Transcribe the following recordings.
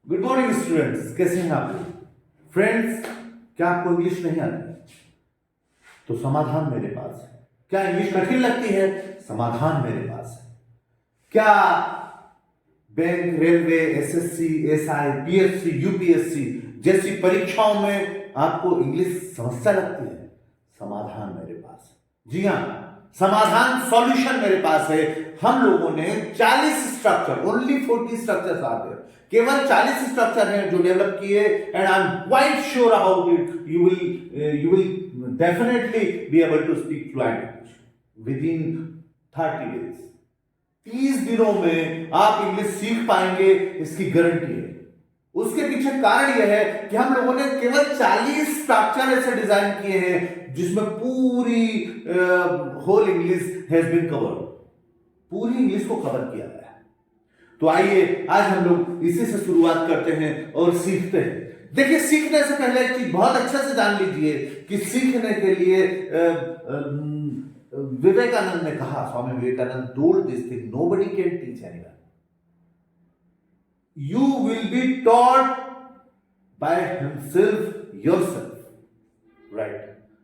Good morning students, कैसे हैं आप लोग? फ्रेंड्स, क्या आपको इंग्लिश नहीं आती? तो समाधान मेरे पास है। क्या इंग्लिश कठिन लगती है? समाधान मेरे पास है। क्या bank, railway, SSC, SI, PSC, UPSC जैसी परीक्षाओं में आपको इंग्लिश समस्या लगती है? समाधान मेरे पास है। जी हाँ, समाधान सॉल्यूशन मेरे पास है। हम लोगों ने 40 स्ट्रक्चर, ओनली 40 स्ट्रक्चर्स आते हैं, केवल 40 स्ट्रक्चर हैं जो डेवलप किए, and I am quite sure about it you will definitely be able to speak fluent English within 30 days. 30 दिनों में आप इंग्लिश सीख पाएंगे, इसकी गारंटी है। उसके पीछे कारण यह है कि हम लोगों ने केवल 40 स्ट्रक्चर ऐसे डिजाइन किए हैं जिसमें पूरी whole English has been covered, पूरी इंग्लिश को कवर किया गया है। तो आइए आज हम लोग इसी से शुरुआत करते हैं और सीखते हैं। देखिए, सीखने से पहले एक चीज बहुत अच्छे से जान लीजिए कि सीखने के लिए विवेकानंद ने कहा, Swami Vivekananda told this thing, nobody can teach anyone, you will be taught by himself yourself, right?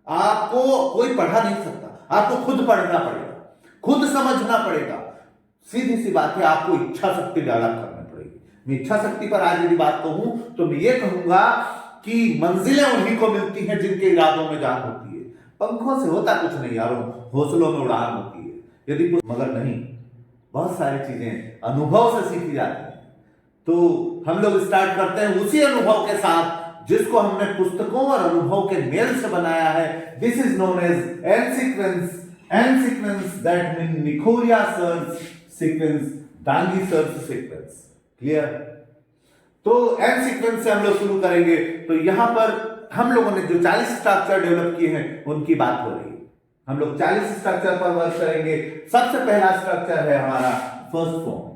आपको कोई पढ़ा नहीं सकता, आपको खुद पढ़ना पड़ेगा, खुद समझना पड़ेगा। सीधी सी बात है, आपको इच्छा शक्ति डेवलप करनी पड़ेगी। मैं इच्छा शक्ति पर आज यदि बात कहूं तो मैं ये कहूंगा कि मंजिलें उन्हीं को मिलती हैं जिनके इरादों में जान होती है। पंखों से होता कुछ नहीं यारों, हौसलों में उड़ान होती है। यदि कुछ, मगर नहीं, बहुत सारी चीजें अनुभव से सीखी जाती है। तो हम लोग स्टार्ट करते हैं उसी अनुभव के साथ जिसको हमने पुस्तकों और अनुभव के मेल से बनाया है। This is known as N sequence, N sequence that mean निकोरिया सर्च सीक्वेंस, डांगी सर्च सीक्वेंस। क्लियर? तो एन सीक्वेंस से हम लोग शुरू करेंगे। तो यहां पर हम लोगों ने जो 40 स्ट्रक्चर डेवलप किए हैं उनकी बात हो रही है। हम लोग 40 स्ट्रक्चर पर वर्क करेंगे। सबसे पहला स्ट्रक्चर है हमारा first form.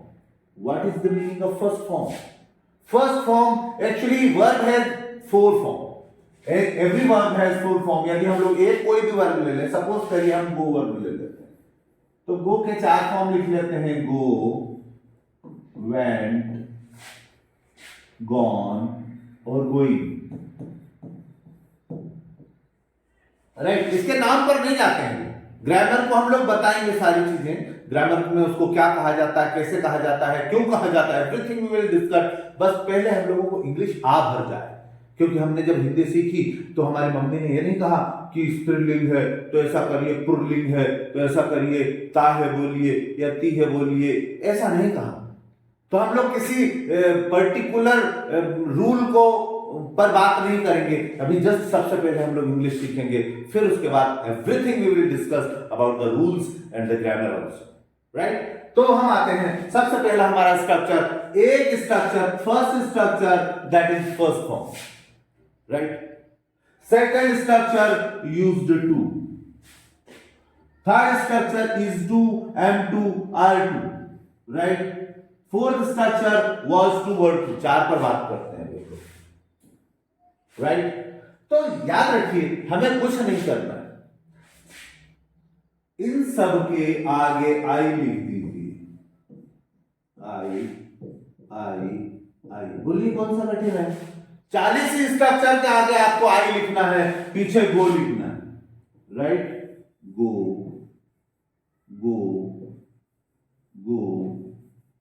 What is the meaning of first form? First form, actually verb has 4 form. Every verb has 4 form. यदि हम लोग एक कोई भी वर्ब ले लें, सपोज करिए हम गो वर्ब ले लेते हैं, तो गो के 4 फॉर्म लिख लेते हैं, गो, वेंट, गॉन और गोइंग। राइट? इसके नाम पर नहीं जाते हैं, ग्रामर को हम लोग बताएंगे सारी चीजें। ग्रामर में उसको क्या कहा जाता है, कैसे कहा जाता है, क्यों कहा जाता है, एवरीथिंग वी विल डिस्कस। बस पहले हम लोगों को इंग्लिश आ भर जाए, क्योंकि हमने जब हिंदी सीखी तो हमारी मम्मी ने ये नहीं कहा कि स्त्रीलिंग है तो ऐसा करिए, पुल्लिंग है तो ऐसा करिए, ता है बोलिए या ती है बोलिए, ऐसा नहीं कहा। तो हम लोग किसी पर्टिकुलर रूल को पर बात नहीं करेंगे। अभी जस्ट सबसे पहले हम लोग इंग्लिश सीखेंगे, फिर उसके बाद everything we will discuss about the rules and the grammar also. Right? तो हम आते हैं, सबसे पहला हमारा स्ट्रक्चर, एक structure, first structure that is first form. Right? Second structure used to, third structure is to, am to, are to. Right? Fourth structure was to, were to. 4 पर बात करते हैं देखो। राइट? तो याद रखिए, हमें कुछ नहीं करना है, इन सब के आगे आई लिख दीजिए। आई आई आई, बोलिए कौन सा कठिन है? 40 स्ट्रक्चर के आगे आपको आई लिखना है, पीछे गो लिखना है। राइट? गो, गो, गो,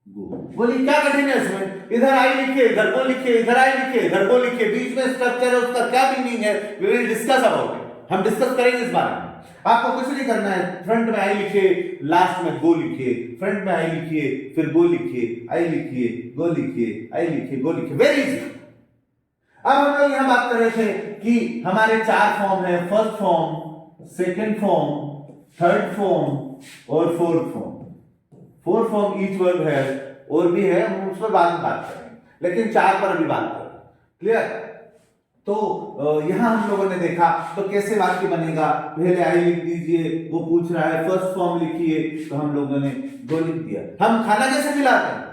गो। बोलिए क्या कठिन है इसमें? इधर आई लिखिए, इधर गो लिखिए, इधर आई लिखिए, इधर गो लिखिए, बीच में स्ट्रक्चर है, उसका क्या मीनिंग है? We will discuss about it. हम डिस्कस करेंगे इस बारे में। आपको कुछ नहीं करना है, फ्रंट में आई लिखिए, लास्ट में गो लिखिए, फ्रंट में आई लिखिए, फिर गो लिखिए, आई लिखिए, गो लिखिए, आई लिखिए, गो लिखिए। Very easy. अब हम लोग यहां बात कर रहे थे कि हमारे 4 फॉर्म है, first form, second form, third form और fourth form. 4 form each verb है, और भी है, हम उस पर बाद में बात करेंगे, लेकिन 4 पर अभी बात करें। क्लियर? तो यहां हम लोगों ने देखा तो कैसे वाक्य बनेगा। पहले आई लिख दीजिए, वो पूछ रहा है फर्स्ट फॉर्म लिखिए, तो हम लोगों ने गो लिख दिया। हम खाना कैसे खिलाते हैं?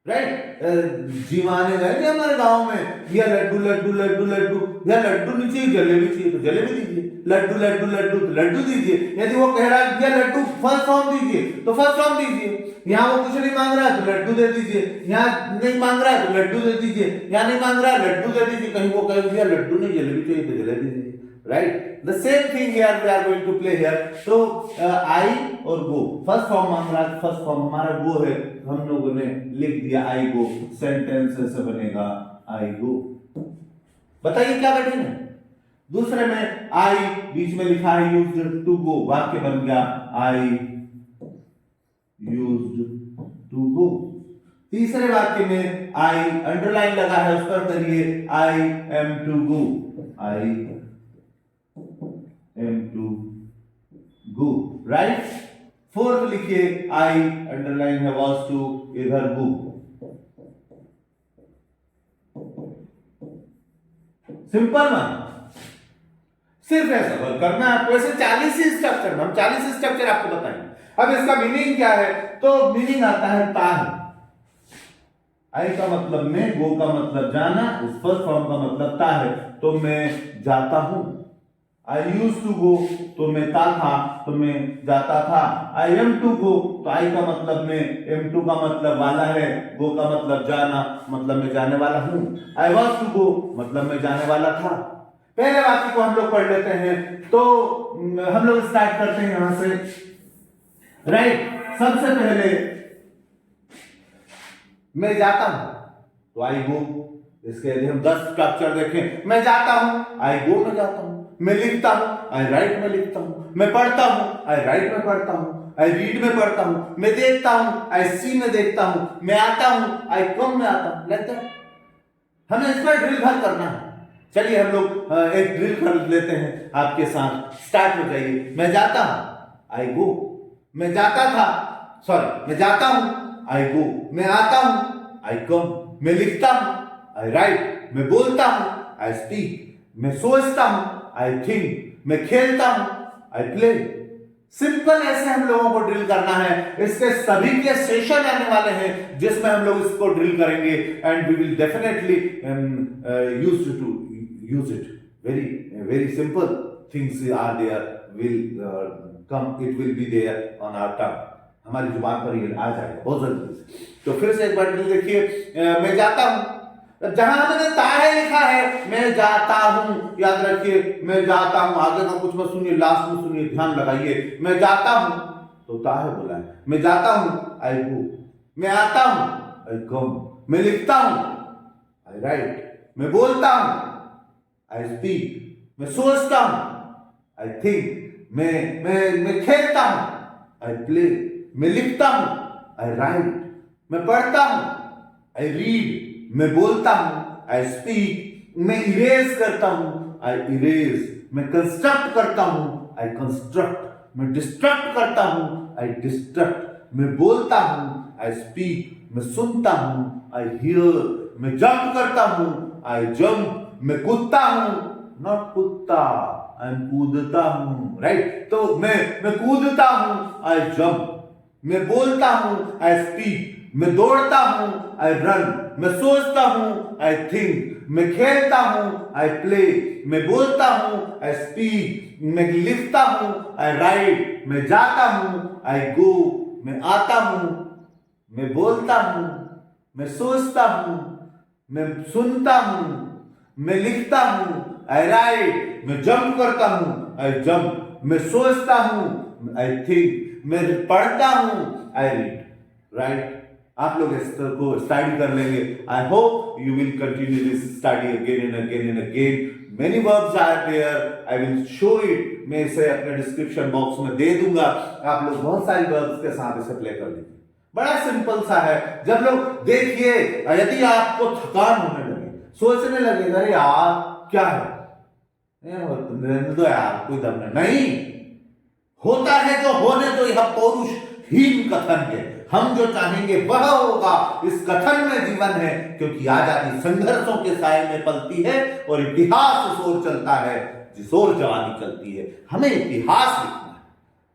राइट। जीवाने गए थे हमारे गांव में, या लड्डू लड्डू लड्डू लड्डू, या लड्डू नहीं चाहिए जलेबी चाहिए तो जलेबी दीजिए, लड्डू लड्डू लड्डू तो लड्डू दीजिए। यदि वो कह रहा है या लड्डू फर्स्ट फॉर्म दीजिए तो फर्स्ट फॉर्म दीजिए। यहाँ वो कुछ नहीं मांग रहा है तो लड्डू दे दीजिए, यहाँ नहीं मांग रहा है तो लड्डू दे दीजिए, यहाँ नहीं मांग रहा है लड्डू दे दीजिए। कहीं वो कह दिया लड्डू नहीं जलेबी चाहिए तो जलेबी दीजिए, right. The same thing here we are going to play here. तो आई और गो, फर्स्ट फॉर्म मांग रहा है, फर्स्ट फॉर्म हमारा गो है, हम लोगों ने लिख दिया आई गो। सेंटेंस ऐसे बनेगा आई गो। बताइए क्या कठिन है? दूसरे में आई बीच में लिखा है यूज्ड टू गो, वाक्य बन गया आई यूज्ड टू गो। तीसरे वाक्य में आई अंडरलाइन लगा है, उस पर करिए I am to go, I am to go, right. Fourth लिखिए आई अंडरलाइन है वाज टू, इधर गो। सिंपल वन, सिर्फ ऐसा वर्क करना है आपको। ऐसे 40 ही स्ट्रक्चर, हम 40 स्ट्रक्चर आपको बताएंगे। अब इसका मीनिंग क्या है? तो मीनिंग आता है ताह। आई का मतलब मैं, गो का मतलब जाना, इस फर्स्ट फॉर्म का मतलब ता है, तो मैं जाता हूं। आई यूज टू गो, तो मैं ता था, तो मैं जाता था। आई एम टू गो, तो आई का मतलब मैं, एम टू का मतलब वाला है, गो का मतलब जाना, मतलब मैं जाने वाला हूं। आई वॉज टू गो, मतलब मैं जाने वाला था। पहले वाक्य को हम लोग पढ़ लेते हैं, तो हम लोग स्टार्ट करते हैं यहां से, राइट। सबसे पहले मैं जाता हूं, तो आई गो। इसके यदि हम 10 स्ट्रक्चर देखें, मैं जाता हूं, आई गो में जाता हूं। मैं लिखता हूं, आई राइट में लिखता हूं। मैं पढ़ता हूं, आई राइट में पढ़ता हूं। आई रीड में पढ़ता हूं। मैं देखता हूं, आई सी में देखता हूं। मैं आता हूं, आई कम में आता हूं। लगता है हमें इस पर ड्रिल भर करना है। चलिए हम लोग एक ड्रिल कर लेते हैं आपके साथ। स्टार्ट हो जाइए। मैं जाता हूं, आई गो। मैं जाता था, सॉरी, मैं जाता हूं, आई गो। मैं आता हूं, आई कम। मैं लिखता हूं, आई राइट। मैं बोलता हूं, आई स्पीक। मैं सोचता हूं, आई थिंक। मैं खेलता हूं, आई प्ले। सिंपल ऐसे हम लोगों को ड्रिल करना है। इसके सभी के सेशन आने वाले हैं जिसमें हम लोग इसको ड्रिल करेंगे, and we will definitely use it. Very simple things are there, will come, it will be there on our tongue. हमारी जुबान पर ये आ जाएगा बहुत जल्दी। तो फिर से एक बार देखिए, मैं जाता हूं, जहां हमने ताहे लिखा है, मैं जाता हूं, याद रखिए, मैं जाता हूं। आगे का कुछ मत सुनिए, लास्ट में सुनिए, ध्यान लगाइए। मैं जाता हूं तो ताहे बोला है। मैं जाता हूं, आई गो। मैं आता हूं, आई कम। मैं लिखता हूं, आई राइट। मैं बोलता हूं, आई स्पीक। मैं सोचता हूं, आई थिंक। मैं खेलता हूं, आई प्ले। मैं लिखता हूं, आई राइट। मैं पढ़ता हूं, आई रीड। मैं बोलता हूं, आई स्पीक। मैं इरेज करता हूं, आई इरेज। मैं कंस्ट्रक्ट करता हूं, आई कंस्ट्रक्ट। मैं डिस्ट्रक्ट करता हूं, आई डिस्ट्रक्ट। मैं बोलता हूं, आई स्पीक। मैं सुनता हूं, आई हियर। मैं जंप करता हूं, आई जंप। मैं कूदता हूं, नॉट कुत्ता, आई कूदता हूं, राइट। तो मैं कूदता हूं, आई जंप। मैं बोलता हूं, आई स्पीक। मैं दौड़ता हूं, आई रन। मैं सोचता हूं, आई थिंक। मैं खेलता हूं, आई प्ले। मैं बोलता हूं, आई स्पीक। मैं लिखता हूं, आई राइट। मैं जाता हूं, आई गो। मैं आता हूं, मैं बोलता हूं। मैं सोचता हूं, मैं सुनता हूं। मैं लिखता हूं, आई राइट। मैं जंप करता हूं, आई जंप। मैं सोचता हूं, आई थिंक। मैं पढ़ता हूं, आई रीड, राइट। आप लोग इस को स्टडी कर लेंगे। I hope you will continue this study again and again and again. Many verbs are there, I will show it. मैं इसे अपने डिस्क्रिप्शन बॉक्स में दे दूंगा। आप लोग बहुत सारी वर्ब्स के साथ इसे प्ले कर लीजिए। बड़ा सिंपल सा है। जब लोग देखिए, यदि आपको थकान होने लगे, सोचने लगे अरे यार क्या है, तो यार कोई दम नहीं होता है, जो होने तो यह पौरुषहीन कथन है। हम जो चाहेंगे वह होगा, इस कथन में जीवन है। क्योंकि आजादी संघर्षों के साए में पलती है और इतिहास उस ओर चलता है जिस ओर जवानी चलती है। हमें इतिहास लिखना है,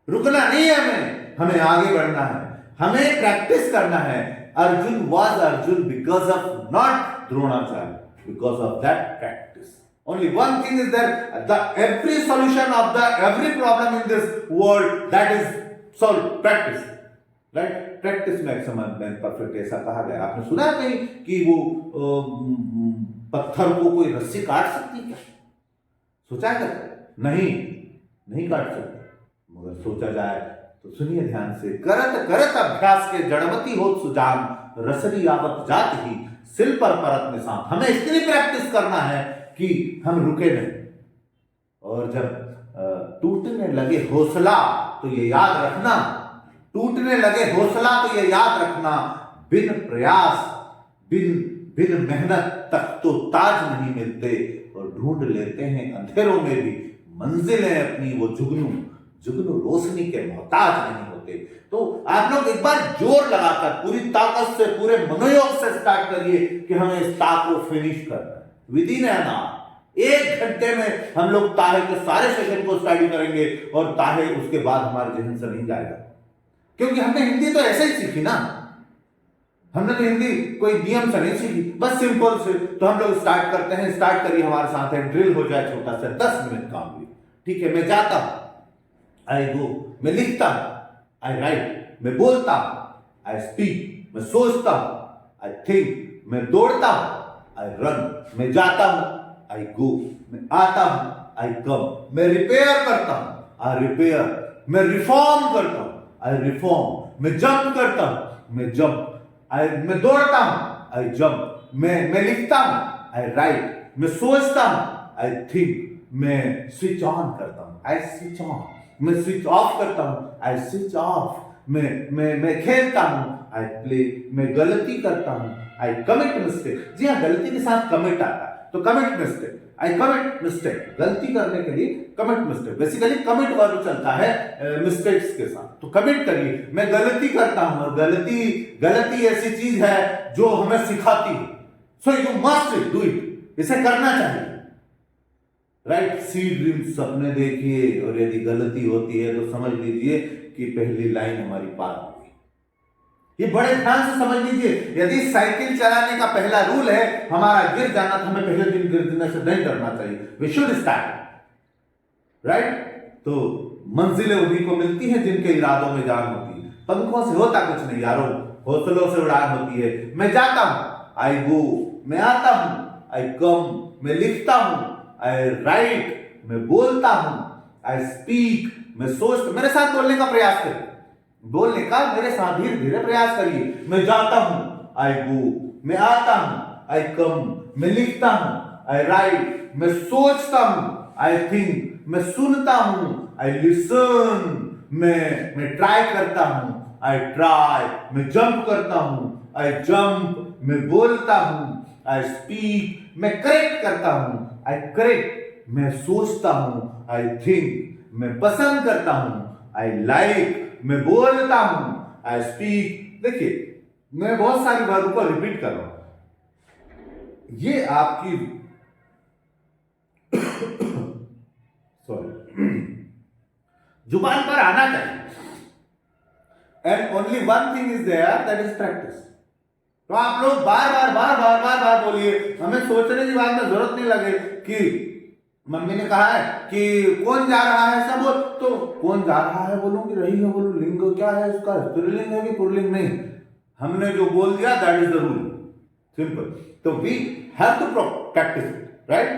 रुकना नहीं है। हमें आगे बढ़ना है। हमें प्रैक्टिस करना है Arjun was Arjun because of not Dronacharya, because of that practice. Only one thing is there, every solution of every problem in this world, that is solved, practice. Right? Practice maximum man perfect, ऐसा कहा गया। आपने सुना है कहीं कि वो पत्थर को कोई रस्सी काट सकती क्या? सोचा है? नहीं काट सकती। मगर सोचा जाए तो सुनिए ध्यान से, करत करत अभ्यास के जड़मती हो सुजान, रसरी आवत जात ही सिल पर परत निशान। हमें इतनी प्रैक्टिस करना है कि हम रुके नहीं, और जब टूटने लगे हौसला तो ये याद रखना, टूटने लगे हौसला तो ये याद रखना, बिन प्रयास बिन मेहनत तक तो ताज नहीं मिलते, और ढूंढ लेते हैं अंधेरों में भी मंजिलें अपनी, वो जुगनू रोशनी के मोहताज नहीं होते। तो आप लोग एक बार जोर लगाकर पूरी ताकत से, पूरे मनोयोग से स्टार्ट करिए कि हमें इस ताक को फिनिश करना है। विदिन एन आवर, 1 घंटे में हम लोग ताहे के सारे सेशन को स्टडी करेंगे, और ताहे उसके बाद हमारे जहन से नहीं जाएगा, क्योंकि हमने हिंदी तो ऐसे ही सीखी ना। हमने तो हिंदी कोई नियम से नहीं सीखी, बस सिंपल से। तो हम लोग स्टार्ट करते हैं, स्टार्ट करिए हमारे साथ है, ड्रिल हो जाए छोटा सा, 10 मिनट काम भी। ठीक है, मैं जाता हूं, आई गो, मैं लिखता हूं, आई राइट, मैं बोलता हूं, आई स्पीक, मैं सोचता हूं, आई थिंक, मैं दौड़ता हूं, आई रन, मैं जाता हूं, आई गो, मैं आता हूं, आई कम, मैं रिपेयर करता हूं, आई रिपेयर, मैं रिफॉर्म करता हूं, आई रिफॉर्म, मैं जंप करता हूं, मैं जंप, मैं दौड़ता हूं, आई जंप, मैं लिखता हूं, आई राइट, मैं सोचता हूं, आई थिंक, मैं स्विच ऑन करता हूं, आई स्विच ऑन, मैं स्विच ऑफ करता हूं, आई स्विच ऑफ, मैं खेलता हूं, आई प्ले, मैं गलती करता हूं, आई कमिट मिस्टेक। जी हाँ, गलती के साथ कमिट आता है, तो commit mistake, I commit mistake, गलती करने के लिए commit mistake. Basically commit verb चलता है मिस्टेक्स के साथ, तो कमिट करिए, मैं गलती करता हूं, और गलती ऐसी चीज है जो हमें सिखाती है, so you must do it, इसे करना चाहिए। राइट? सी ड्रीम्स, सपने देखिए, और यदि गलती होती है तो समझ लीजिए कि पहली लाइन हमारी पार हो गई। ये बड़े ध्यान से समझ लीजिए, यदि साइकिल चलाने का पहला रूल है हमारा गिर जाना, तो हमें पहले दिन गिरने से नहीं डरना चाहिए। We should start. राइट? तो मंजिलें उन्हीं को मिलती हैं जिनके इरादों में जान होती है। पंखों से होता कुछ नहीं यारो, हौसलों से उड़ान होती है। मैं जाता हूं, आई गो, मैं आता हूं, आई कम, मैं लिखता हूं, आई राइट, मैं बोलता हूं, आई स्पीक, मैं सोचता। मेरे साथ बोलने का प्रयास करिए, बोलने का मेरे साथ धीरे धीरे प्रयास करिए। मैं जाता हूं, आई गो, मैं आता हूं, आई कम, मैं लिखता हूं, आई राइट, मैं सोचता हूं, आई थिंक, मैं सुनता हूं, आई लिसन, मैं ट्राई करता हूं, आई ट्राई, मैं जंप करता हूं, आई जंप, मैं बोलता हूं, आई स्पीक, मैं करेक्ट करता हूं, आई करेक्ट, मैं सोचता हूं, आई थिंक, मैं पसंद करता हूं, आई लाइक, मैं बोलता हूं, आई स्पीक। देखिए, मैं बहुत सारी बातों को रिपीट कर रहा हूं, ये आपकी सॉरी जुबान पर आना चाहिए। And only one thing is there, that is practice. तो आप लोग बार बोलिए, हमें सोचने की बात में जरूरत नहीं लगे कि मम्मी ने कहा है कि कौन जा रहा है, सब बोल, तो कौन जा रहा है बोलूं कि रही है बोलूं, लिंग क्या है उसका, स्त्रीलिंग है कि पुल्लिंग? नहीं, हमने जो बोल दिया that is the rule, simple. तो we have to practise it, right?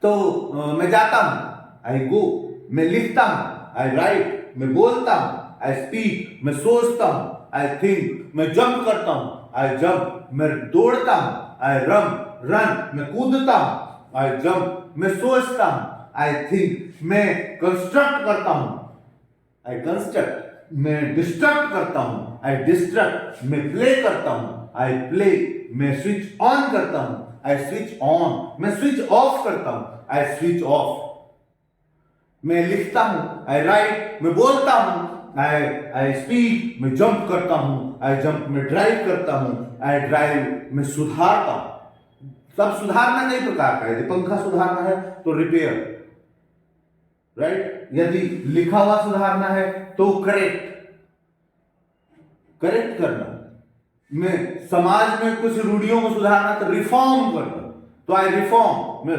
तो मैं जाता हूं, आई गो, मैं लिखता हूं, आई राइट, मैं बोलता हूं, आई स्पीक, मैं सोचता हूं, आई थिंक, मैं जंप करता हूं, आई जंप, मैं दौड़ता हूं, आई रन, मैं कूदता हूं, आई जंप, मैं सोचता हूं, आई थिंक, मैं कंस्ट्रक्ट करता हूं, आई कंस्ट्रक्ट, मैं डिस्ट्रक्ट करता हूं, आई डिस्ट्रक्ट, मैं प्ले करता हूं, आई प्ले, मैं स्विच ऑन करता हूं, आई स्विच ऑन, मैं स्विच ऑफ करता हूं, आई स्विच ऑफ, मैं लिखता हूं, आई राइट, मैं बोलता हूं, आई स्पीक, मैं जंप करता हूं, आई जंप, मैं ड्राइव करता हूं, आई ड्राइव, मैं सुधारता हूं। सब सुधारना कई प्रकार का है, यदि पंखा सुधारना है तो रिपेयर, राइट? यदि लिखा हुआ सुधारना है तो करेक्ट करना, में समाज में कुछ रूढ़ियों को सुधारना, तो रिफॉर्म करना, तो I reform.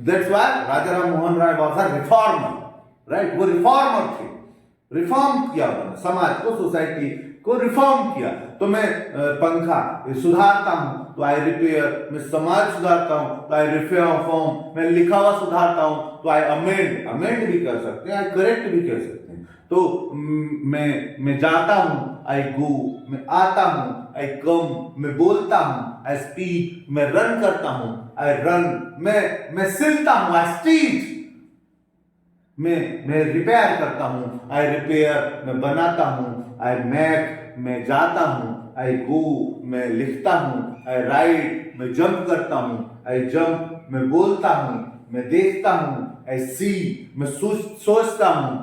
That's why Raja Ram Mohan Roy was a reformer, right. वो रिफॉर्मर थे, रिफॉर्म किया उन्होंने, समाज को, सोसाइटी को रिफॉर्म किया। तो मैं पंखा सुधारता हूं तो आई रिपेयर, मैं समाज सुधारता हूं तो आई रिफॉर्म, मैं लिखा हुआ सुधारता हूं तो आई अमेंड, अमेंड भी कर सकते हैं, आई करेक्ट भी कर सकते हैं। तो मैं जाता हूं, आई गो, मैं आता हूं, आई कम, मैं बोलता हूं, आई स्पीक, मैं रन करता हूं, आई रन, मैं सिलता हूं, आई स्टीच, मैं रिपेयर करता हूं, आई रिपेयर, मैं बनाता हूं, आई मेक, मैं जाता हूं, आई गो, मैं लिखता हूं, आई राइट, मैं जंप करता हूं, आई जंप, मैं बोलता हूं, मैं देखता हूं, आई सी, मैं सोचता हूं,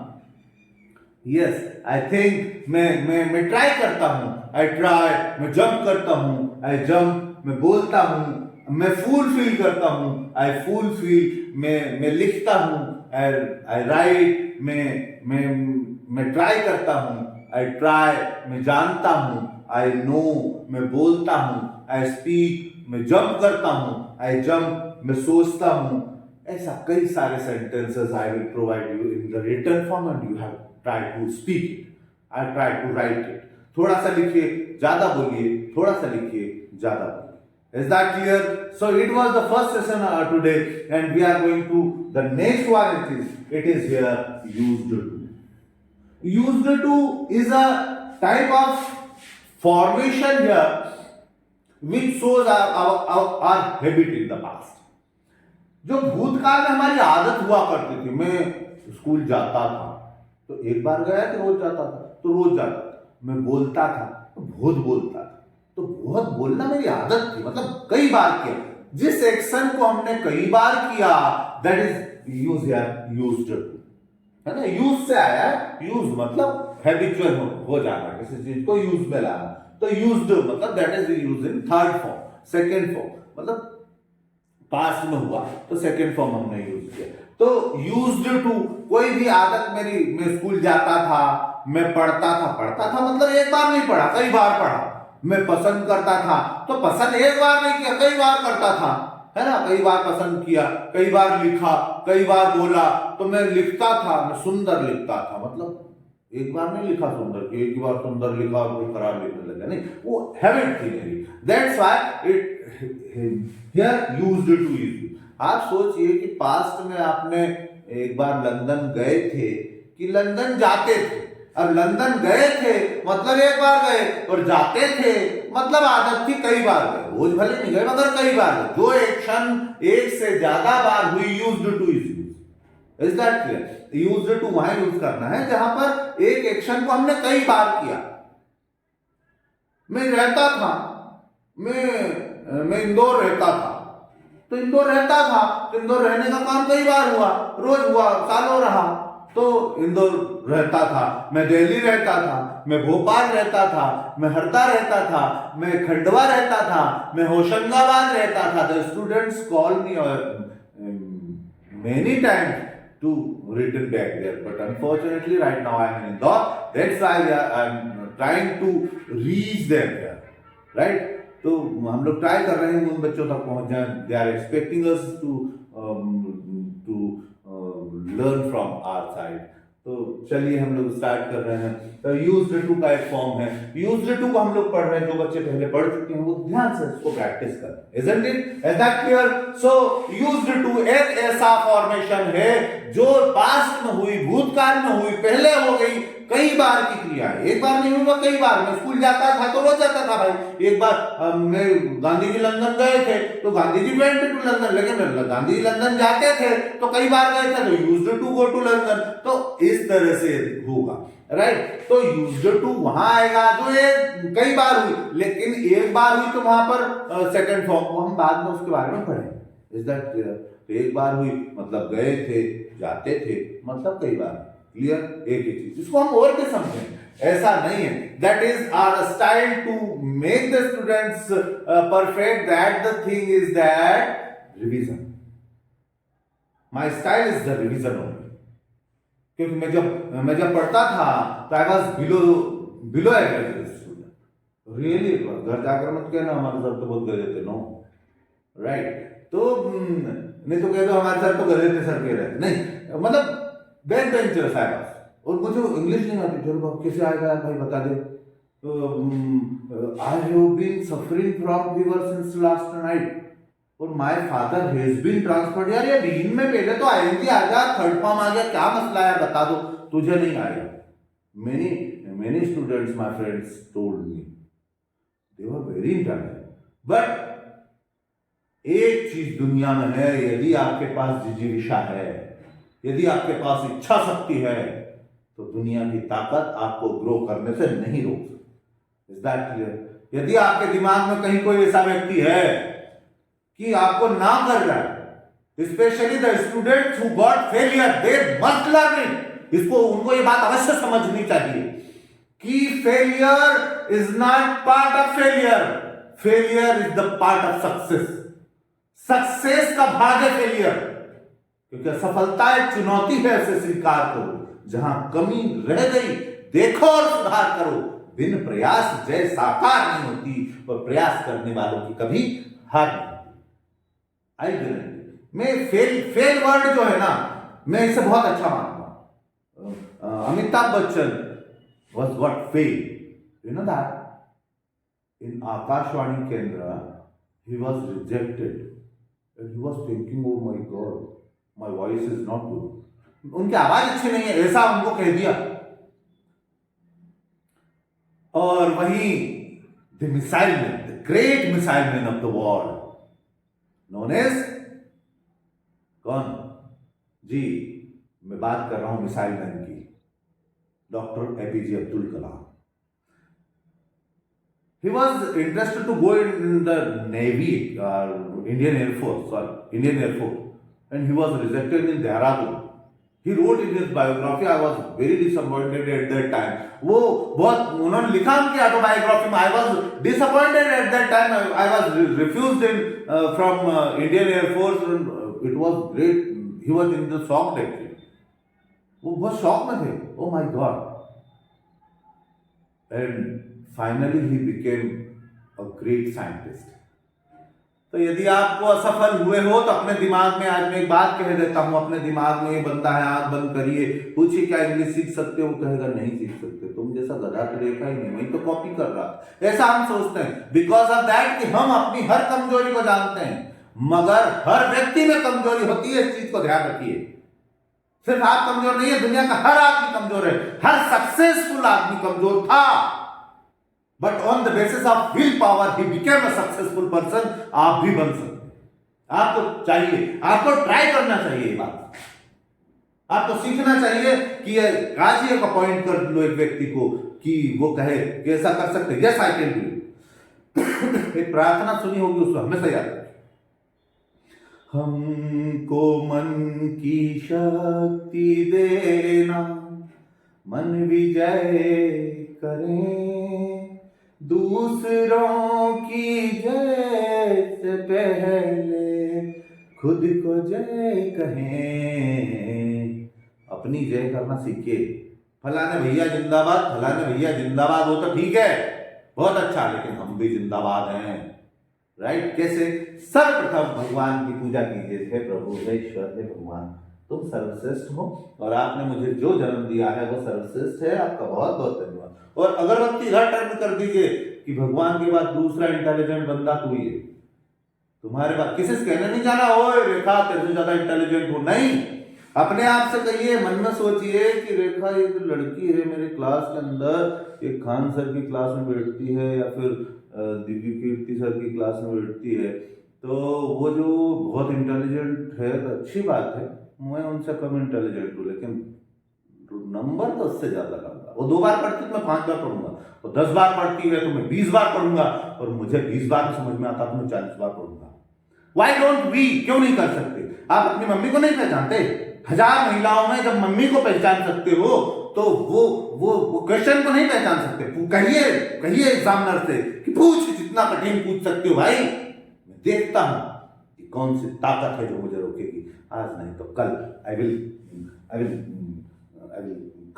यस, आई थिंक, मैं ट्राई करता हूं, आई ट्राई, मैं जंप करता हूं, आई जंप, मैं बोलता हूं, मैं फूल फील करता हूं, आई फूल फील, मैं लिखता हूं, आई राइट, मैं ट्राई करता हूं, आई ट्राई, मैं जानता हूं, आई नो, मैं बोलता हूं, आई स्पीक, मैं जंप करता हूं, आई जंप, मैं सोचता हूं। ऐसा कई सारे sentences I will provide you in the written form and you have try to speak it, I try to write it. थोड़ा सा लिखिए, ज्यादा बोलिए, थोड़ा सा लिखिए, ज्यादा बोलिए। Is that clear? So it was the first session today, and we are going to the next one. It is here used to. Used to is a type of formation here which shows our habit in the past. जो भूतकाल में हमारी आदत हुआ करती थी, मैं school जाता था तो एक बार गया कि रोज जाता था तो रोज जाता था, मैं बोलता था तो बहुत बोलता था, तो बहुत बोलना मेरी आदत थी, मतलब कई बार किया। जिस एक्शन को हमने कई बार किया, that is use here, used to, है ना। यूज से आया, यूज मतलब हैबिचुअल हो जाना, किसी चीज को यूज में लाना। तो यूज्ड मतलब that is use in third form, second form, मतलब पास्ट में हुआ तो सेकेंड फॉर्म हमने यूज किया। तो यूज्ड टू, कोई भी आदत मेरी, मैं स्कूल जाता था, मैं पढ़ता था मतलब एक बार नहीं पढ़ा, कई बार पढ़ा। मैं पसंद करता था तो पसंद एक बार नहीं किया, कई बार करता था, है ना। कई बार पसंद किया, कई बार लिखा, कई बार बोला। तो मैं लिखता था, मैं सुंदर लिखता था, मतलब एक बार नहीं लिखा सुंदर, कि एक बार सुंदर लिखा और कोई खराब लिखने लगा, नहीं, वो हैबिट थी मेरी। That's why it here used to is. आप सोचिए कि पास्ट में आपने एक बार लंदन गए थे कि लंदन जाते थे। अब लंदन गए थे मतलब एक बार गए, और जाते थे मतलब आदत थी कई बार गए, रोज भले नहीं गए मगर कई बार गए। जो एक्शन एक से ज्यादा बार हुई, used to is use. Is that clear? Used to वहां यूज करना है जहां पर एक एक्शन को हमने कई बार किया। मैं रहता था, मैं इंदौर रहता था, तो इंदौर रहता था तो इंदौर रहने का काम कई बार हुआ, रोज हुआ, सालों रहा, तो इंदौर रहता था। मैं दिल्ली रहता था, मैं भोपाल रहता था, मैं हरदा रहता था, मैं खंडवा रहता था, मैं होशंगाबाद रहता था। The students call me many times to return back there, but unfortunately right now I am in Indore. That's why I am trying to reach them there, right? तो हम लोग ट्राई कर रहे हैं उन बच्चों तक पहुंच जाए। They are expecting us to learn from our side. तो चलिए हम लोग स्टार्ट कर रहे हैं। तो यूज्ड टू का एक फॉर्म है। यूज्ड टू को हम लोग पढ़ रहे हैं, जो बच्चे पहले पढ़ चुके हैं वो ध्यान से इसको प्रैक्टिस करें। Isn't it? Is that clear? So used to एक ऐसा फॉर्मेशन है जो पास्ट में हुई, भूतकाल में हुई, पहले हो गई, कई बार की क्रिया है। एक बार नहीं हुआ, कई बार। मैं स्कूल जाता था तो रोज जाता था भाई। एक बार मैं गांधी जी लंदन गए थे तो Gandhi ji went to London, लेकिन गांधी जी लंदन जाते थे तो कई बार गए थे, तो used to go to London. तो इस तरह से होगा, राइट। तो यूज्ड टू वहां आएगा जो ये कई बार हुई, लेकिन एक बार हुई तो वहां पर सेकंड फॉर्म को हम बाद में उसके बारे में पढ़ेंगे। Is that clear? तो एक बार हुई मतलब गए थे, जाते थे, मतलब कई बार। क्लियर? एक ही चीज, इसको हम और भी समझें, ऐसा नहीं है। That is our style to make the students perfect. That the thing is that revision. My style is the revision only. क्योंकि मैं जब पढ़ता था तो I was below average student, really घर जाकर मत कहना हमारे सर तो बहुत गधे थे, नो, राइट। तो नहीं तो कह दो हमारे सर तो गधे थे, सर कह रहे नहीं, मतलब बैक बेंचर साहब। और मुझे इंग्लिश नहीं आती, चलो कैसे आएगा भाई बता दे। I have been suffering from fever since last night और my father has been transferred. यार ये बीन में पहले तो आईएनजी आ गया, थर्ड फॉर्म आ गया, क्या मसला है बता दो, तुझे नहीं आएगा। Many many students my friends told me they were very intelligent, but एक चीज दुनिया में है, यदि आपके पास जिजीविषा है, यदि आपके पास इच्छा शक्ति है, तो दुनिया की ताकत आपको ग्रो करने से नहीं रोक सकती। Is that clear? यदि आपके दिमाग में कहीं कोई ऐसा व्यक्ति है कि आपको ना कर रहा है, specially the students who got failure, they must learn it. इसको उनको ये बात अवश्य समझनी चाहिए कि failure is not part of failure, failure is the part of success. Success का भाग है फेलियर, क्योंकि असफलता एक चुनौती है, उसे स्वीकार करो। जहां कमी रह गई देखो और सुधार करो। बिन प्रयास जय साकार नहीं होती, और प्रयास करने वालों की कभी हार नहीं होती। आई गारंटी, मैं फेल वर्ड जो है ना, मैं इसे बहुत अच्छा मानता हूं। Amitabh Bachchan was got fail, you know that in Akashwani Kendra he was rejected and he was thinking, oh my god, my voice is not good, उनकी आवाज अच्छी नहीं है, ऐसा उनको कह दिया। और वहीं the missile man, the great missile man of the world known as कौन जी, मैं बात कर रहा हूं मिसाइल मैन की, doctor APJ Abdul Kalam. He was interested to go in the Navy, Indian Air Force, and he was rejected in Dehradun. He wrote in his biography, I was very disappointed at that time. वो बहुत उन्होंने लिखा उनकी autobiography में, I was disappointed at that time. I was refused from Indian Air Force. It was great. He was in the shock actually. वो बहुत shock में थे, oh my God. And finally he became a great scientist. तो यदि आपको असफल हुए हो तो अपने दिमाग में, आज मैं एक बात कह देता हूं, अपने दिमाग में ये बनता है, आंख बंद करिए, पूछिए क्या इंग्लिश सीख सकते हो, कहेगा नहीं सीख सकते, तुम जैसा गधा तो देखा ही नहीं, वही तो कॉपी कर रहा। ऐसा हम सोचते हैं, बिकॉज ऑफ दैट कि हम अपनी हर कमजोरी को जानते हैं, मगर हर व्यक्ति में कमजोरी होती है, इस चीज को ध्यान रखिए। सिर्फ आप कमजोर नहीं है, दुनिया का हर आदमी कमजोर है, हर सक्सेसफुल आदमी कमजोर था, but on the basis of will power he became a successful person. आप भी बन सकते, आपको चाहिए, आपको ट्राई करना चाहिए, ये बात आपको सीखना चाहिए कि आज ही एक अपॉइंट कर लो एक व्यक्ति को कि वो कहे कि ऐसा कर सकते, यस आई कैन डू। एक प्रार्थना सुनी होगी, उसको हमेशा याद रखें, हमको मन की शक्ति देना, मन विजय करें, दूसरों की जय से पहले खुद को जय कहें। अपनी जय करना सीखिए। फलाने भैया जिंदाबाद, फलाने भैया जिंदाबाद, हो तो ठीक है, बहुत अच्छा, लेकिन हम भी जिंदाबाद हैं, राइट? कैसे? सर्वप्रथम भगवान की पूजा कीजिए, हे प्रभु, हे ईश्वर, हे भगवान, तुम सर्वश्रेष्ठ हो और आपने मुझे जो जन्म दिया है वो सर्वश्रेष्ठ है, आपका बहुत बहुत धन्यवाद। और अगरबत्ती घर टर्न कर दीजिए कि भगवान के बाद दूसरा इंटेलिजेंट बंदा कोई है तुम्हारे पास, किसी से कहने नहीं जाना, ओए रेखा तेरे से ज्यादा इंटेलिजेंट हो, नहीं, अपने आप से कहिए, मन में सोचिए कि रेखा ये जो लड़की है मेरे क्लास के अंदर, एक खान सर की क्लास में बैठती है या फिर दिव्य कीर्ति सर की क्लास में बैठती है, तो वो जो बहुत इंटेलिजेंट है तो अच्छी बात है, मैं उनसे कम इंटेलिजेंट हूँ, लेकिन नंबर तो उससे ज्यादा लाऊंगा। वो 2 बार पढ़ती है, मैं 5 बार पढ़ूंगा, वो 10 बार पढ़ती है तो मैं 20 बार पढ़ूंगा, और मुझे 20 बार में समझ में आता तो मैं 40 बार पढ़ूंगा। वाई डोंट वी, क्यों नहीं कर सकते? आप अपनी मम्मी को नहीं पहचानते? 1000 महिलाओं में जब मम्मी को पहचान सकते हो तो वो क्वेश्चन को नहीं पहचान सकते? कहिए एग्जामिनर से कि पूछ, जितना कठिन पूछ सकते हो भाई, मैं देखता हूं कि कौन सी ताकत है जो मुझे रोकेगी, आज नहीं तो कल I will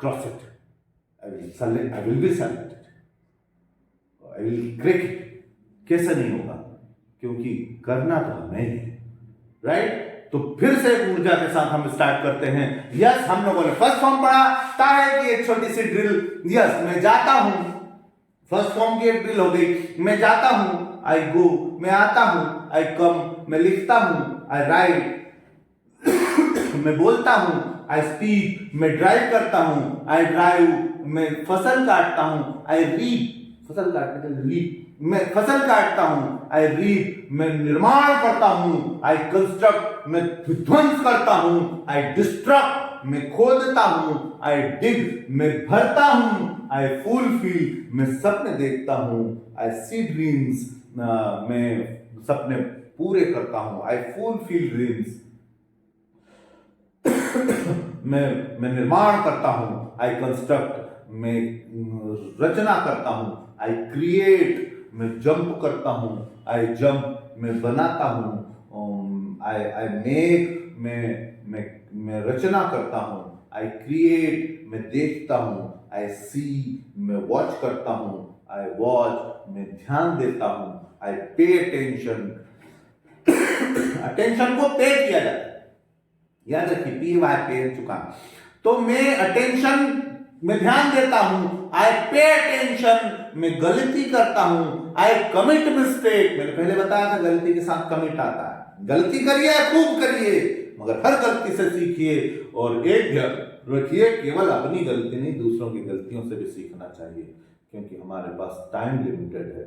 cross it, I will be selected. I will crack it. कैसे नहीं होगा? क्योंकि करना तो हमें ही है, राइट? तो फिर से एक ऊर्जा के साथ हम स्टार्ट करते हैं। यस, हम लोगों ने फर्स्ट फॉर्म पढ़ा है कि एक छोटी सी ड्रिल। यस, मैं जाता हूं, फर्स्ट फॉर्म की एक ड्रिल हो गई। मैं जाता हूं, आई गो। मैं आता हूं, आई कम। मैं लिखता हूं, आई राइट। मैं बोलता हूं, आई स्पीक। मैं ड्राइव करता हूं, आई ड्राइव। मैं फसल काटता हूं, आई रीप। फसल काटने के लिए रीप। मैं फसल काटता हूं, आई रीप। मैं निर्माण करता हूं, आई कंस्ट्रक्ट। मैं ध्वंस करता हूं, आई डिस्ट्रक्ट। मैं खोदता हूं, आई डिग। मैं भरता हूं, आई फुलफिल। मैं सपने देखता हूं, आई सी ड्रीम्स। मैं सपने पूरे करता हूं, आई फुलफिल ड्रीम्स। मैं निर्माण करता हूं, आई कंस्ट्रक्ट। मैं रचना करता हूं, आई क्रिएट। मैं जंप करता हूं, आई जंप। मैं बनाता हूं, आई मेक। मैं रचना करता हूं, आई क्रिएट। मैं देखता हूं, आई सी। मैं वॉच करता हूं, आई वॉच। मैं ध्यान देता हूं, आई पे अटेंशन। अटेंशन को पे किया जाता है, याद रखिए, पी वाई पे चुका। तो मैं अटेंशन में ध्यान देता हूं, आई पे अटेंशन। मैं गलती करता हूं, आई कमिट मिस्टेक। मैंने पहले बताया था गलती के साथ कमिट आता है। गलती करिए, खूब करिए, मगर हर गलती से सीखिए। और एक ध्यान रखिए, केवल अपनी गलती नहीं, दूसरों की गलतियों से भी सीखना चाहिए, क्योंकि हमारे पास टाइम लिमिटेड है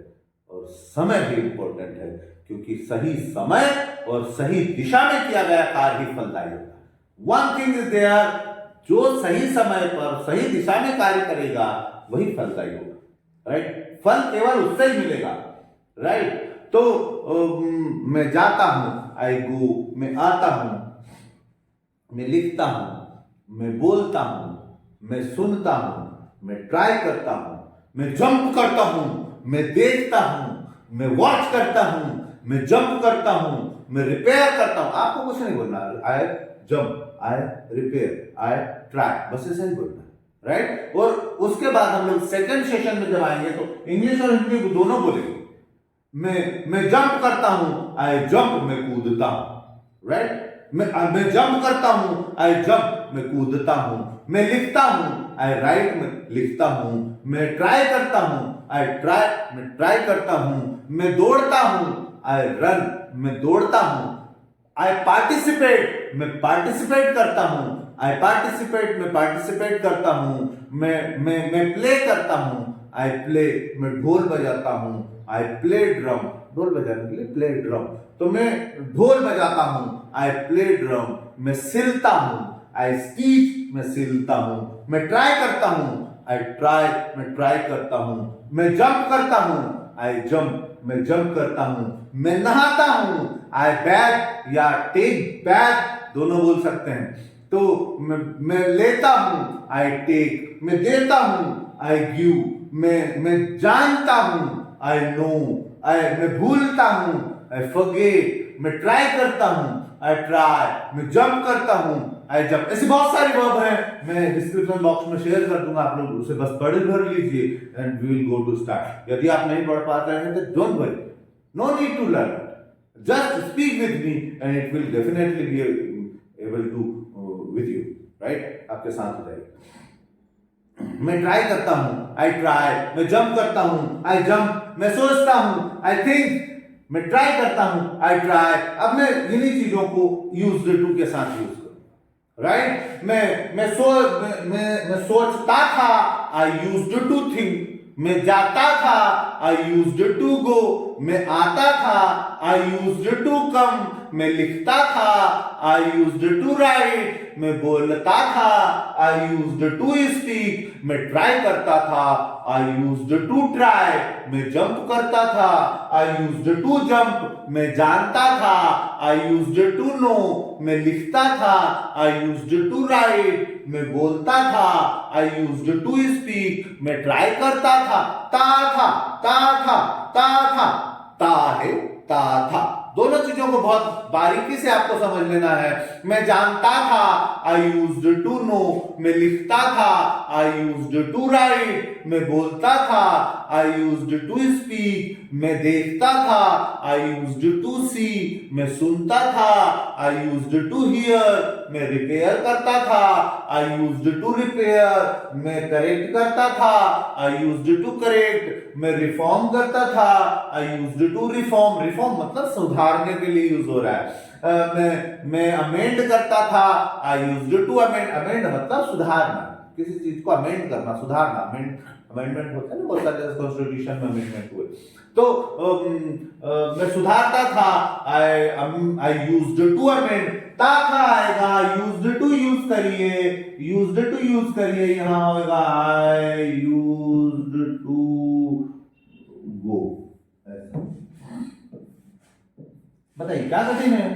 और समय भी इंपॉर्टेंट है, क्योंकि सही समय और सही दिशा में किया गया कार्य ही फलदायी होता है। वन थिंग इज देयर, जो सही समय पर सही दिशा में कार्य करेगा वही फलदायी होगा, राइट? फल केवल उससे ही मिलेगा, राइट? तो मैं जाता हूं, आई गो। मैं आता हूं, मैं लिखता हूं, मैं बोलता हूं, मैं सुनता हूं, मैं ट्राई करता हूं, मैं जंप करता हूं, मैं देखता हूं, मैं वॉच करता हूं, मैं जंप करता हूं, मैं रिपेयर करता हूं। आपको कुछ नहीं बोलना, I jump, I repair, I try, बस ऐसा ही बोलना, राइट? और उसके बाद हम लोग सेकंड सेशन में जब आएंगे तो इंग्लिश और हिंदी दोनों बोलेंगे। मैं जंप करता हूं, आई जंप। मैं कूदता हूं, राइट? मैं जंप करता हूं, आई जंप। मैं कूदता हूं। मैं लिखता हूं, आई राइट। मैं लिखता हूं। मैं ट्राई करता हूं, आई ट्राई। मैं ट्राई करता हूं। मैं दौड़ता हूं, आई रन। मैं दौड़ता हूं। आई पार्टिसिपेट। मैं पार्टिसिपेट करता हूं, आई पार्टिसिपेट। मैं पार्टिसिपेट करता हूं। मैं प्ले करता हूं, आई प्ले। मैं ढोल बजाता हूं, आई प्ले ड्रम। ढोल बजाने के लिए प्ले ड्रम। तो मैं ढोल बजाता हूं, आई प्ले ड्रम। मैं सिलता हूं, आई स्टीच। मैं सिलता हूं। मैं ट्राई करता हूं, आई ट्राई। मैं ट्राई करता हूं। मैं जंप करता हूं, आई जंप। मैं जंप करता हूं। मैं नहाता हूं, आई बैग या टेक बैग, दोनों बोल सकते हैं। तो मैं लेता हूं, आई टेक। मैं देता हूं, आई गिव। मैं जानता हूं, आई नो। मैं भूलता हूं, आई फॉरगेट। मैं ट्राई करता हूं, आई ट्राई। मैं जंप करता हूं, आई जंप। ऐसी बहुत सारी वर्ब हैं, मैं डिस्क्रिप्शन बॉक्स में शेयर कर दूंगा, आप लोग उसे बस पढ़ भर लीजिए and we will go to start. यदि आप नहीं पढ़ पा रहे हैं तो don't worry, no need to learn, just speak with me and it will definitely be able to with you, right? आपके साथ हो जाएगा। मैं ट्राई करता हूं, आई ट्राई। मैं जंप करता हूं, आई जंप। मैं सोचता हूं, आई थिंक। मैं ट्राई करता हूं, आई ट्राई। अब मैं इन्हीं चीजों को यूज्ड टू के साथ यूज करूं, राइट? मैं सोचता था, आई यूज्ड टू थिंक। मैं जाता था, आई यूज्ड टू गो। मैं आता था, आई यूज्ड टू कम। मैं लिखता था, आई यूज्ड टू राइट। मैं बोलता था, आई यूज्ड टू स्पीक। मैं ट्राई करता था, आई यूज्ड टू ट्राई। मैं जंप करता था, आई यूज्ड टू जंप। मैं जानता था, आई यूज्ड टू नो। मैं लिखता था, आई यूज्ड टू राइट। मैं बोलता था, आई यूज्ड टू स्पीक। मैं ट्राई करता था, ता था, ता था, ता था, ता है, ता था। दोनों चीजों को बहुत बारीकी से आपको समझ लेना है। मैं जानता था, आई यूज्ड टू नो। मैं लिखता था, आई यूज्ड टू राइट। मैं बोलता था, आई यूज्ड टू स्पीक। मैं देखता था, आई यूज्ड टू सी। मैं सुनता था, आई यूज्ड टू हियर। मैं रिपेयर करता था, आई यूज्ड टू रिपेयर। मैं करेक्ट करता था, आई यूज्ड टू करेक्ट। मैं रिफॉर्म करता था, I used to reform. Reform मतलब सुधारने के लिए यूज हो रहा है। मैं अमेंड करता था, I used to amend. Amend मतलब सुधारना, किसी चीज को अमेंड करना, सुधारना। अमेंडमेंट होता है ना, बहुत सारे कॉन्स्टिट्यूशन में अमेंडमेंट हुए। तो मैं सुधारता था, आई यूज्ड टू अमेंड। ता था आएगा, यूज्ड टू यूज करिए, यूज्ड टू यूज करिए, यहां होगा आई यूज्ड टू गो। बताइए क्या कठिन है?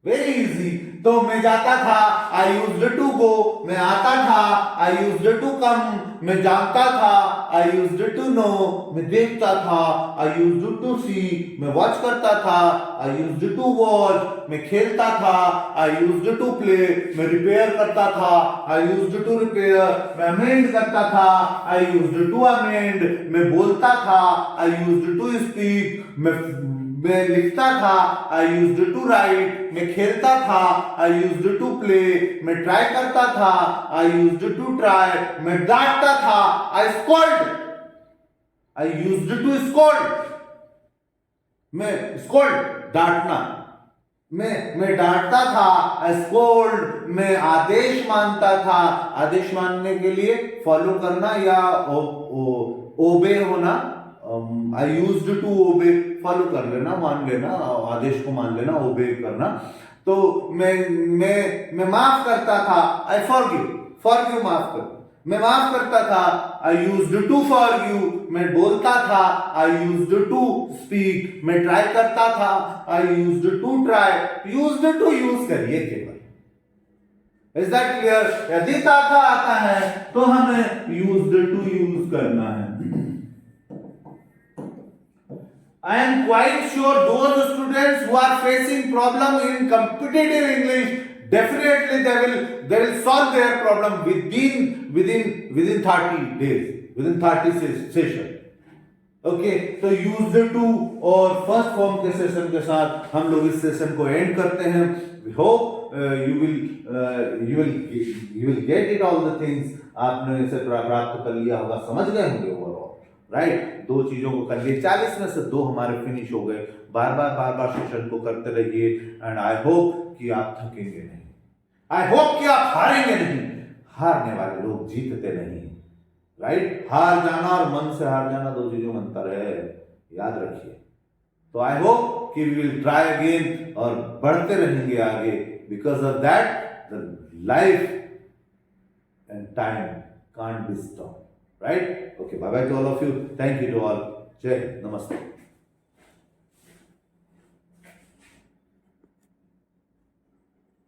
Very easy. तो मैं जाता था, आई यूज्ड टू गो। मैं आता था, आई यूज्ड टू कम। मैं जानता था, आई यूज्ड टू नो। मैं देखता था, आई यूज्ड टू सी। मैं वॉच करता था, आई यूज्ड टू वॉच। मैं खेलता था, आई यूज्ड टू प्ले। मैं रिपेयर करता था, आई यूज्ड टू रिपेयर। मैं अमेंड करता था, आई यूज्ड टू अमेंड। मैं बोलता था, आई यूज्ड टू स्पीक। मैं लिखता था, आई यूज्ड टू राइट। मैं खेलता था, आई यूज्ड टू प्ले। मैं ट्राई करता था, आई यूज्ड टू ट्राई। मैं डांटता था, I scold. I used to scold. मैं स्कोल्ड डांटना। मैं डांटता था, आई स्कोल्ड। मैं आदेश मानता था। आदेश मानने के लिए फॉलो करना या ओबे होना। I used to obey, follow कर लेना, मान लेना, आदेश को मान लेना, ओबे करना। तो मैं माफ करता था, आई फॉरगिव। फॉरगिव माफ कर। मैं माफ करता था, आई यूज्ड टू फॉरगिव। मैं बोलता था, आई यूज्ड टू स्पीक। मैं ट्राई करता था, I used to try. Used to use करिए केवल। Is that clear? यदि था आता है तो हमें यूज्ड टू यूज करना है। I am quite sure those students who are facing problem in competitive English, definitely they will solve their problem within 30 days, within 30 session. Okay, तो यूज्ड टू और फर्स्ट फॉर्म के session के साथ हम लोग इस सेशन को एंड करते हैं। We hope you will get it all the things. आपने इसे प्राप्त कर लिया होगा, समझ गए होंगे ओवरऑल, राइट। दो चीजों को कर लिए, 40 में से 2 हमारे फिनिश हो गए। बार बार सेशन को करते रहिए एंड आई होप कि आप थकेंगे नहीं, आई होप कि आप हारेंगे नहीं। हारने वाले लोग जीतते नहीं, राइट। हार जाना और मन से हार जाना 2 चीजों में अंतर है, याद रखिए। तो आई होप कि वी विल ट्राई अगेन और बढ़ते रहेंगे आगे। Because of that the life and time can't be stop, right? Okay, bye bye to all of you. Thank you to all. Jai, namaste.